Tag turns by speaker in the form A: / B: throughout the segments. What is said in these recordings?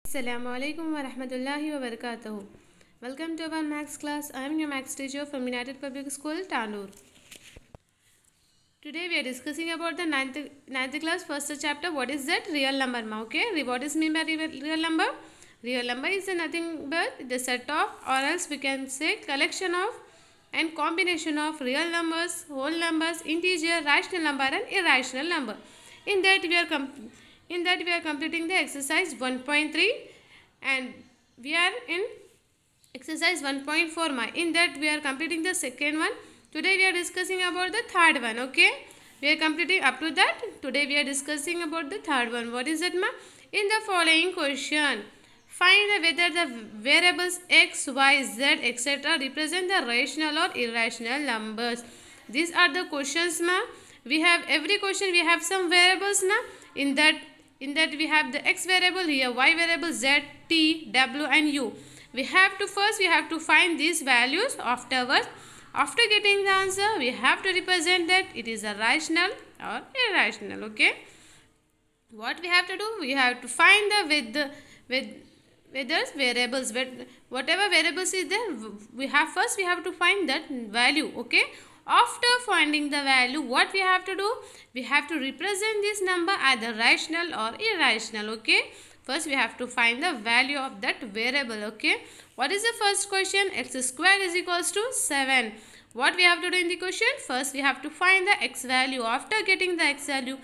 A: Assalamualaikum warahmatullahi wabarakatuh. Welcome to our maths class. I am your maths teacher from United Public School, Tanur. Today we are discussing about the ninth class first chapter. What is that? Real number. Okay. What is mean by real number? Real number is nothing but the set of, or else we can say collection of and combination of real numbers, whole numbers, integer, rational number and irrational number. In that we are completing the exercise 1.3 and we are in exercise 1.4. In that we are completing the second one. Today we are discussing about the third one. Okay, we are completing up to that. Today we are discussing about the third one. What is it, ma? In the following question, find whether the variables x, y, z, etc. represent the rational or irrational numbers. These are the questions, ma. We have every question we have some variables, na. In that we have the x variable here, y variable, z, t, w and u. We have to find these values. Afterwards, after getting the answer, we have to represent that it is a rational or irrational. Okay, what we have to do, we have to find the variables, whatever variables is there, we have to find that value. Okay, after finding the value, what we have to do, we have to represent this number either rational or irrational. Okay, first we have to find the value of that variable. Okay, what is the first question? X square is equals to 7. What we have to do in the question? First we have to find the x value. After getting the x value,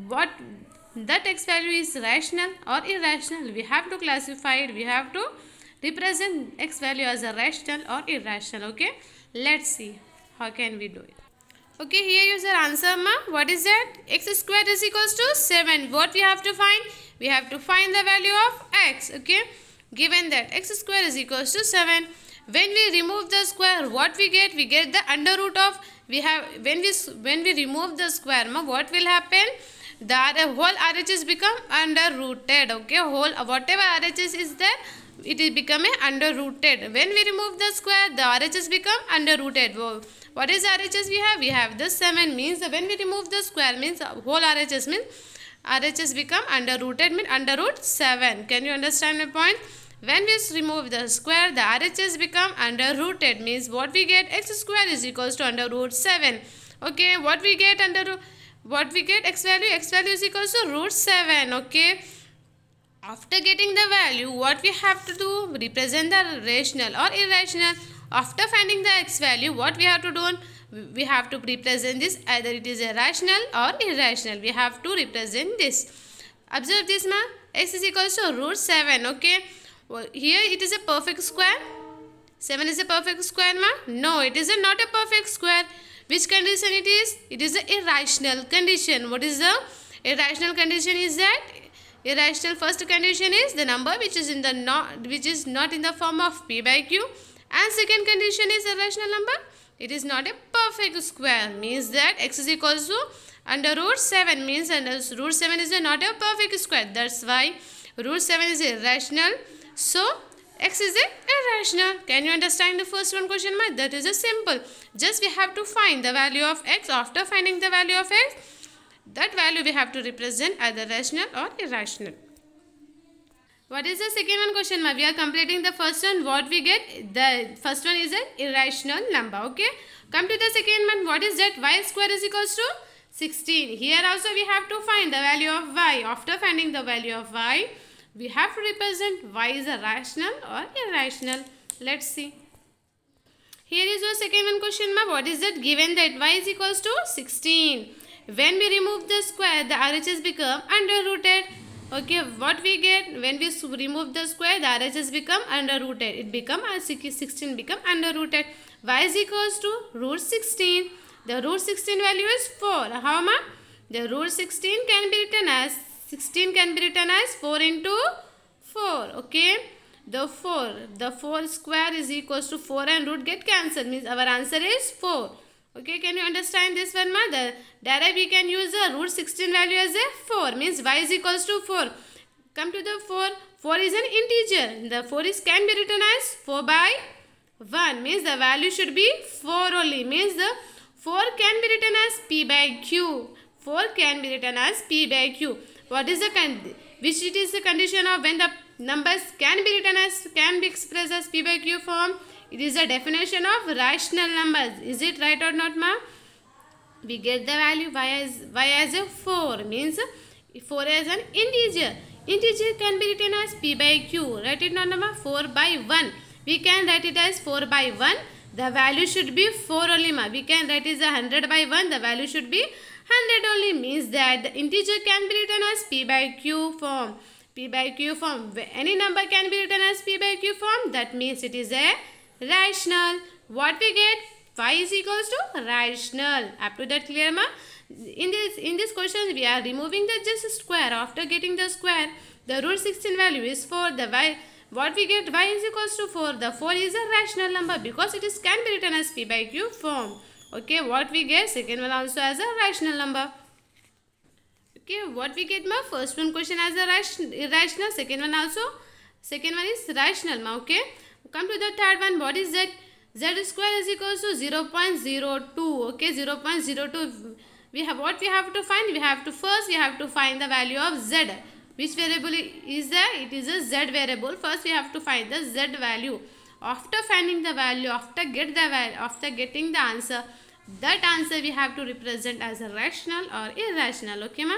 A: what that x value is rational or irrational, we have to classify it. We have to represent x value as a rational or irrational. Okay, let's see how can we do it. Okay, here is your answer, ma. What is that? X square is equals to 7. What we have to find? We have to find the value of x. Okay, given that x square is equals to 7, when we remove the square, what we get? We get the under root of, we have, when we remove the square, ma, what will happen? The whole RHS become under rooted. Okay, whole whatever RHS is there, it is becoming under rooted. When we remove the square, the RHS become under rooted. What is RHS we have? We have the 7, means when we remove the square, means whole RHS, means RHS become under rooted, means under root 7. Can you understand my point? When we remove the square, the RHS become under rooted, means what we get? X square is equals to under root 7. Okay, what we get x value is equals to root 7. Okay, after getting the value, what we have to do? Represent the rational or irrational. After finding the x value, what we have to do? We have to represent this, either it is a rational or irrational. We have to represent this. Observe this, ma. X is equals to root 7. Okay, well, here it is a perfect square. 7 is a perfect square, ma? No, it is not a perfect square. Which condition it is? It is an irrational condition. What is the irrational condition? Is that irrational first condition is the number which is not in the form of p by q, and second condition is irrational number. It is not a perfect square, means that x is equals to under root 7, means under root 7 is not a perfect square. That's why root 7 is irrational. So x is irrational. Can you understand the first one question, ma? That is a simple. Just we have to find the value of x. After finding the value of x, that value we have to represent either rational or irrational. What is the second one question, ma? We are completing the first one. What we get? The first one is an irrational number. Okay, come to the second one. What is that? Y square is equals to 16. Here also we have to find the value of y. After finding the value of y, we have to represent y is a rational or irrational. Let's see. Here is your second one question, ma. What is that? Given that y is equals to 16, when we remove the square, the RHS become under rooted. Okay, what we get? When we remove the square, the RHS become under rooted. It become 16 become under rooted. Y is equals to root 16. The root 16 value is 4. How, ma? The root 16 can be written as 4 into 4. Okay, the 4 square is equals to 4 and root get cancelled, means our answer is 4. Okay, can you understand this one, ma? Directly we can use the root 16 value as a 4, means y is equals to 4. Come to the 4. 4 is an integer. The 4 can be written as 4 by 1, means the value should be 4 only, means the 4 can be written as p by q. 4 can be written as p by q. What is the which it is the condition of when the numbers can be expressed as p by q form. It is a definition of rational numbers. Is it right or not, ma? We get the value y as a 4, means 4 as an integer. Integer can be written as p by q. Write it down, ma. 4 by 1. We can write it as 4 by 1. The value should be 4 only, ma. We can write it as 100 by 1. The value should be 100 only, means that the integer can be written as p by q form. P by q form. Any number can be written as p by q form. That means it is a rational. What we get? Y is equals to rational. Up to that clear, ma? In this question we are removing the just square. After getting the square, the root 16 value is 4. The y, what we get, y is equals to 4. The 4 is a rational number because it is can be written as p by q form. Okay, what we get? Second one also as a rational number. Okay, what we get, ma? First one question as a irrational. Second one is rational, ma. Okay, come to the third one. What is that? Z square is equals to 0.02. Okay, 0.02. What we have to find? We have to find the value of z. Which variable is there? It is a z variable. First we have to find the z value. After finding the value, after getting the answer, that answer we have to represent as a rational or irrational. Okay, ma?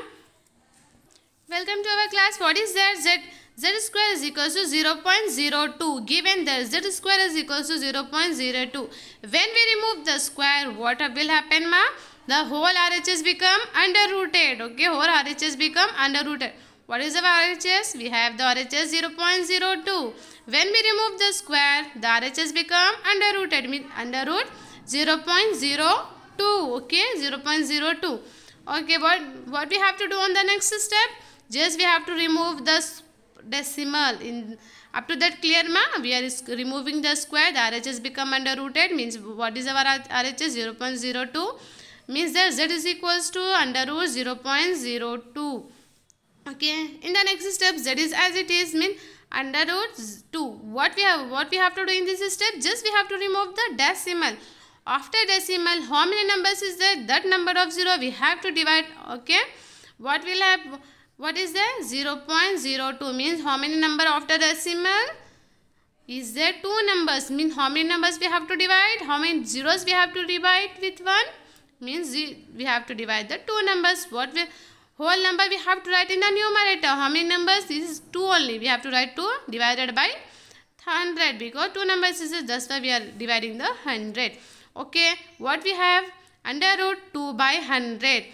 A: Welcome to our class. What is that? Z square is equals to 0.02. Given that z square is equals to 0.02. When we remove the square, what will happen, ma? The whole RHS become underrooted. Okay, whole RHS become underrooted. What is our RHS? We have the RHS 0.02. When we remove the square, the RHS become underrooted. Mean under root 0.02. Okay, 0.02. Okay, what we have to do on the next step? Just we have to remove the decimal. Up to that clear, ma? We are removing the square. The RHS become underrooted. Means what is our RHS? 0.02. Means that z is equals to under root 0.02. Okay. In the next step, z is as it is, mean under root 2. What we have to do in this step? Just we have to remove the decimal. After decimal, how many numbers is there? That number of 0 we have to divide. Okay. What will have? What is there? 0.02 means how many number after decimal? Is there 2 numbers? Means how many numbers we have to divide? How many zeros we have to divide with 1? Means we have to divide the 2 numbers. Whole number we have to write in the numerator. How many numbers? This is 2 only. We have to write 2 divided by 100 because 2 numbers is that's why we are dividing the 100. Okay. What we have? Under root 2 by 100.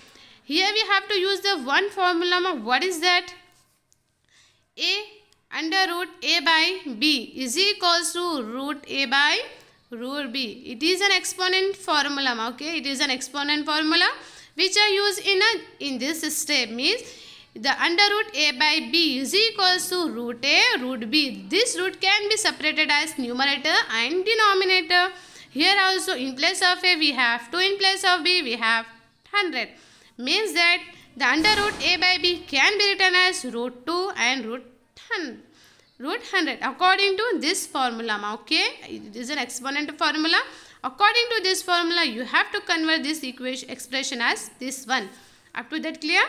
A: Here we have to use the one formula. What is that? A under root A by B is equals to root A by root B. It is an exponent formula. Okay, it is an exponent formula which are used in this step. Means the under root A by B is equals to root A root B. This root can be separated as numerator and denominator. Here also in place of A we have 2, in place of B we have 100. Means that the under root A by B can be written as root 2 and root 100 according to this formula. Okay, it is an exponent formula. According to this formula, you have to convert this expression as this one. Up to that clear?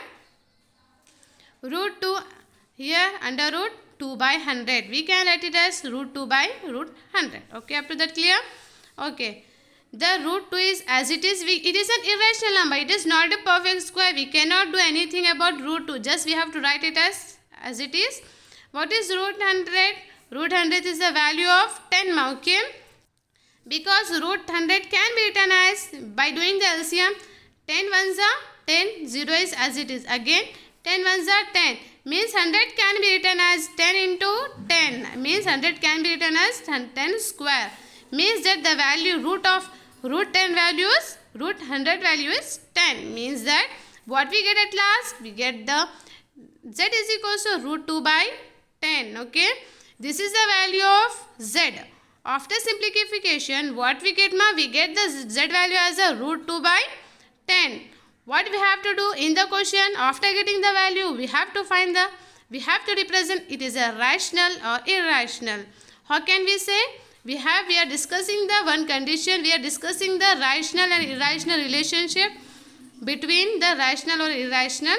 A: Root 2 here under root 2 by 100. We can write it as root 2 by root 100. Okay, up to that clear? Okay. The root 2 is as it is. It is an irrational number. It is not a perfect square. We cannot do anything about root 2. Just we have to write it as it is. What is root 100? Root 100 is the value of 10. Okay. Because root 100 can be written as, by doing the LCM, 10 ones are 10, 0 is as it is. Again, 10 ones are 10. Means 100 can be written as 10 into 10. Means 100 can be written as 10 square. Means that the value root of root 10 values, root 100 value is 10. Means that what we get at last? We get the z is equals to root 2 by 10. Okay. This is the value of z. After simplification, what we get, ma? We get the z value as a root 2 by 10. What we have to do in the question? After getting the value, we have to represent it is a rational or irrational. How can we say? We are discussing the one condition. We are discussing the rational and irrational relationship between the rational or irrational.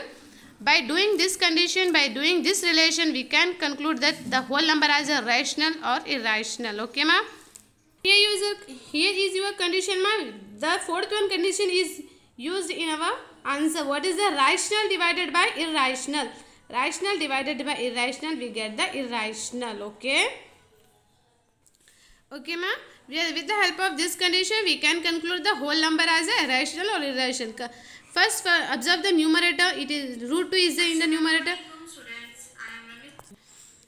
A: By doing this condition, by doing this relation, we can conclude that the whole number as a rational or irrational. Okay, ma? Here is your condition, ma. The fourth one condition is used in our answer. What is the rational divided by irrational? Rational divided by irrational, we get the irrational. Okay. Okay, ma. With the help of this condition, we can conclude the whole number as a rational or irrational. First, observe the numerator. It is root 2 is in the numerator.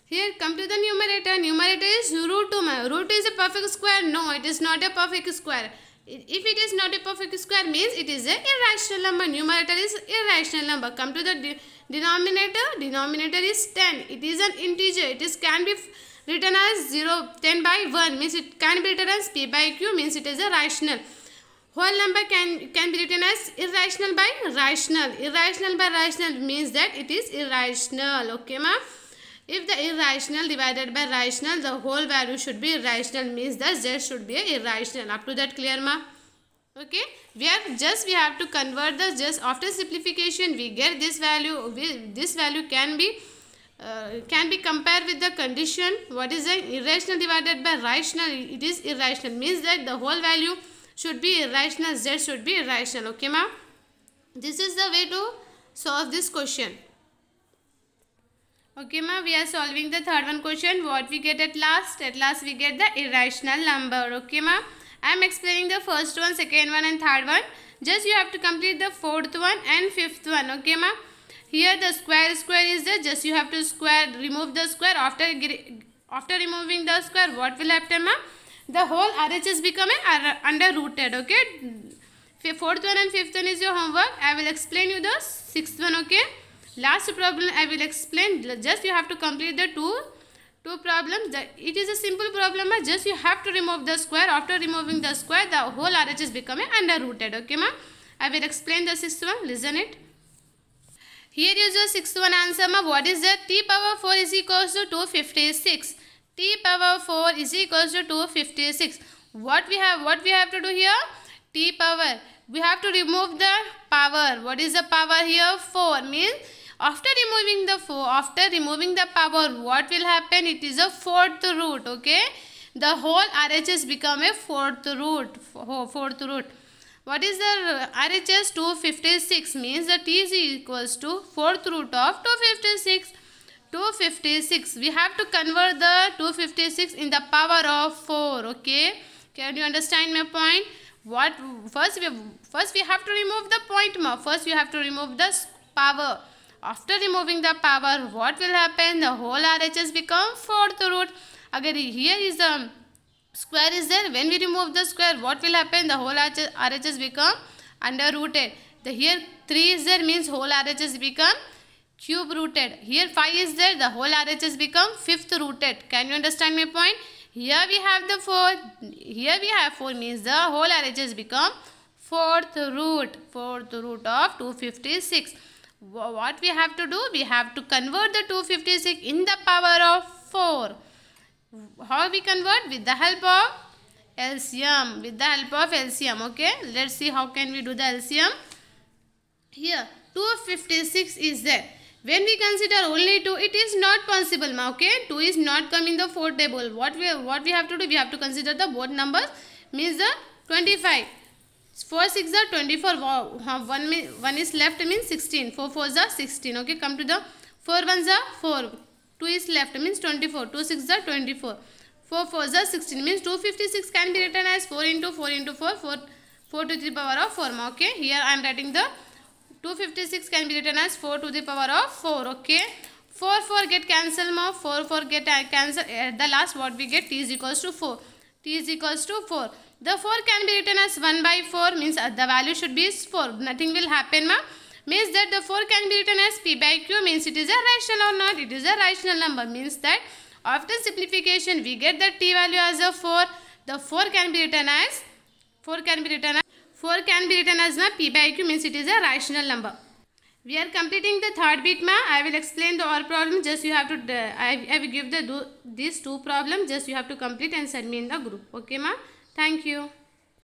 A: Here, come to the numerator. Numerator is root 2. Root 2 is a perfect square. No, it is not a perfect square. If it is not a perfect square, means it is a irrational number. Numerator is irrational number. Come to the denominator. Denominator is 10. It is an integer. It can be written as 0, 10 by 1. Means it can be written as p by q. Means it is a rational. Whole number can be written as irrational by rational. Irrational by rational means that it is irrational. Okay, ma? If the irrational divided by rational, the whole value should be irrational. Means that z should be irrational. Up to that clear, ma? Okay. We have to convert the just after simplification. We get this value. This value can be compared with the condition. What is the irrational divided by rational? It is irrational. Means that the whole value should be irrational. Z should be irrational. Okay, ma? This is the way to solve this question. Okay, ma? We are solving the third one question. What we get at last? At last we get the irrational number. Okay, ma? I am explaining the first one, second one and third one. Just you have to complete the fourth one and fifth one. Okay, ma? Here the square is there. Just you have to remove the square. After removing the square, what will happen, ma? The whole RHS become under rooted. Okay. Fourth one and fifth one is your homework. I will explain you the sixth one. Okay. Last problem I will explain. Just you have to complete the two problems. It is a simple problem. Just you have to remove the square. After removing the square, the whole RHS become under rooted. Okay, ma? I will explain the sixth one. Listen it. Here is your sixth one answer, ma. What is that? T power 4 is equals to 256. T power 4 is equals to 256. What we have to do here? T power. We have to remove the power. What is the power here? 4 means after removing the power, what will happen? It is a fourth root. Okay. The whole RHS become a fourth root. What is the RHS? 256 means the T is equals to fourth root of 256. 256. We have to convert the 256 in the power of 4. Okay. Can you understand my point? First we have to remove the point, ma. First we have to remove the power. After removing the power, what will happen? The whole RHS become fourth root. Again, here is the square is there. When we remove the square, what will happen? The whole RHS become under rooted. Here 3 is there, means whole RHS become cube rooted. Here 5 is there, the whole RHS become fifth rooted. Can you understand my point? Here we have the 4. Here we have 4 means the whole RHS become fourth root of 256. What we have to do? We have to convert the 256 in the power of 4. How we convert? With the help of LCM. Okay. Let's see how can we do the LCM. Here 256 is there. When we consider only 2, it is not possible. Okay. 2 is not come in the 4 table. What we have to do? We have to consider the both numbers. Means the 25. 4 6 are 24. 1 is left means 16. 4 4s are 16. Okay. Come to the 4 1s are 4. 2 is left means 24. 2 6 are 24. 4 4s are 16 means 256 can be written as 4 into 4 into 4. 4 to the power of 4. Okay. Here I am writing the 256 can be written as 4 to the power of 4. Okay. 4 4 get cancelled. 4 get cancelled. At the last what we get? T is equals to 4. T is equals to 4. The 4 can be written as 1 by 4 means the value should be 4. Nothing will happen, ma. Means that the 4 can be written as P by Q means it is a rational or not. It is a rational number means that after simplification we get the T value as a 4. The 4 can be written as P by Q means it is a rational number. We are completing the third bit, ma. I will explain the all problem. Just you have to I will give these two problems. Just you have to complete and send me in the group. Okay, ma. Thank you.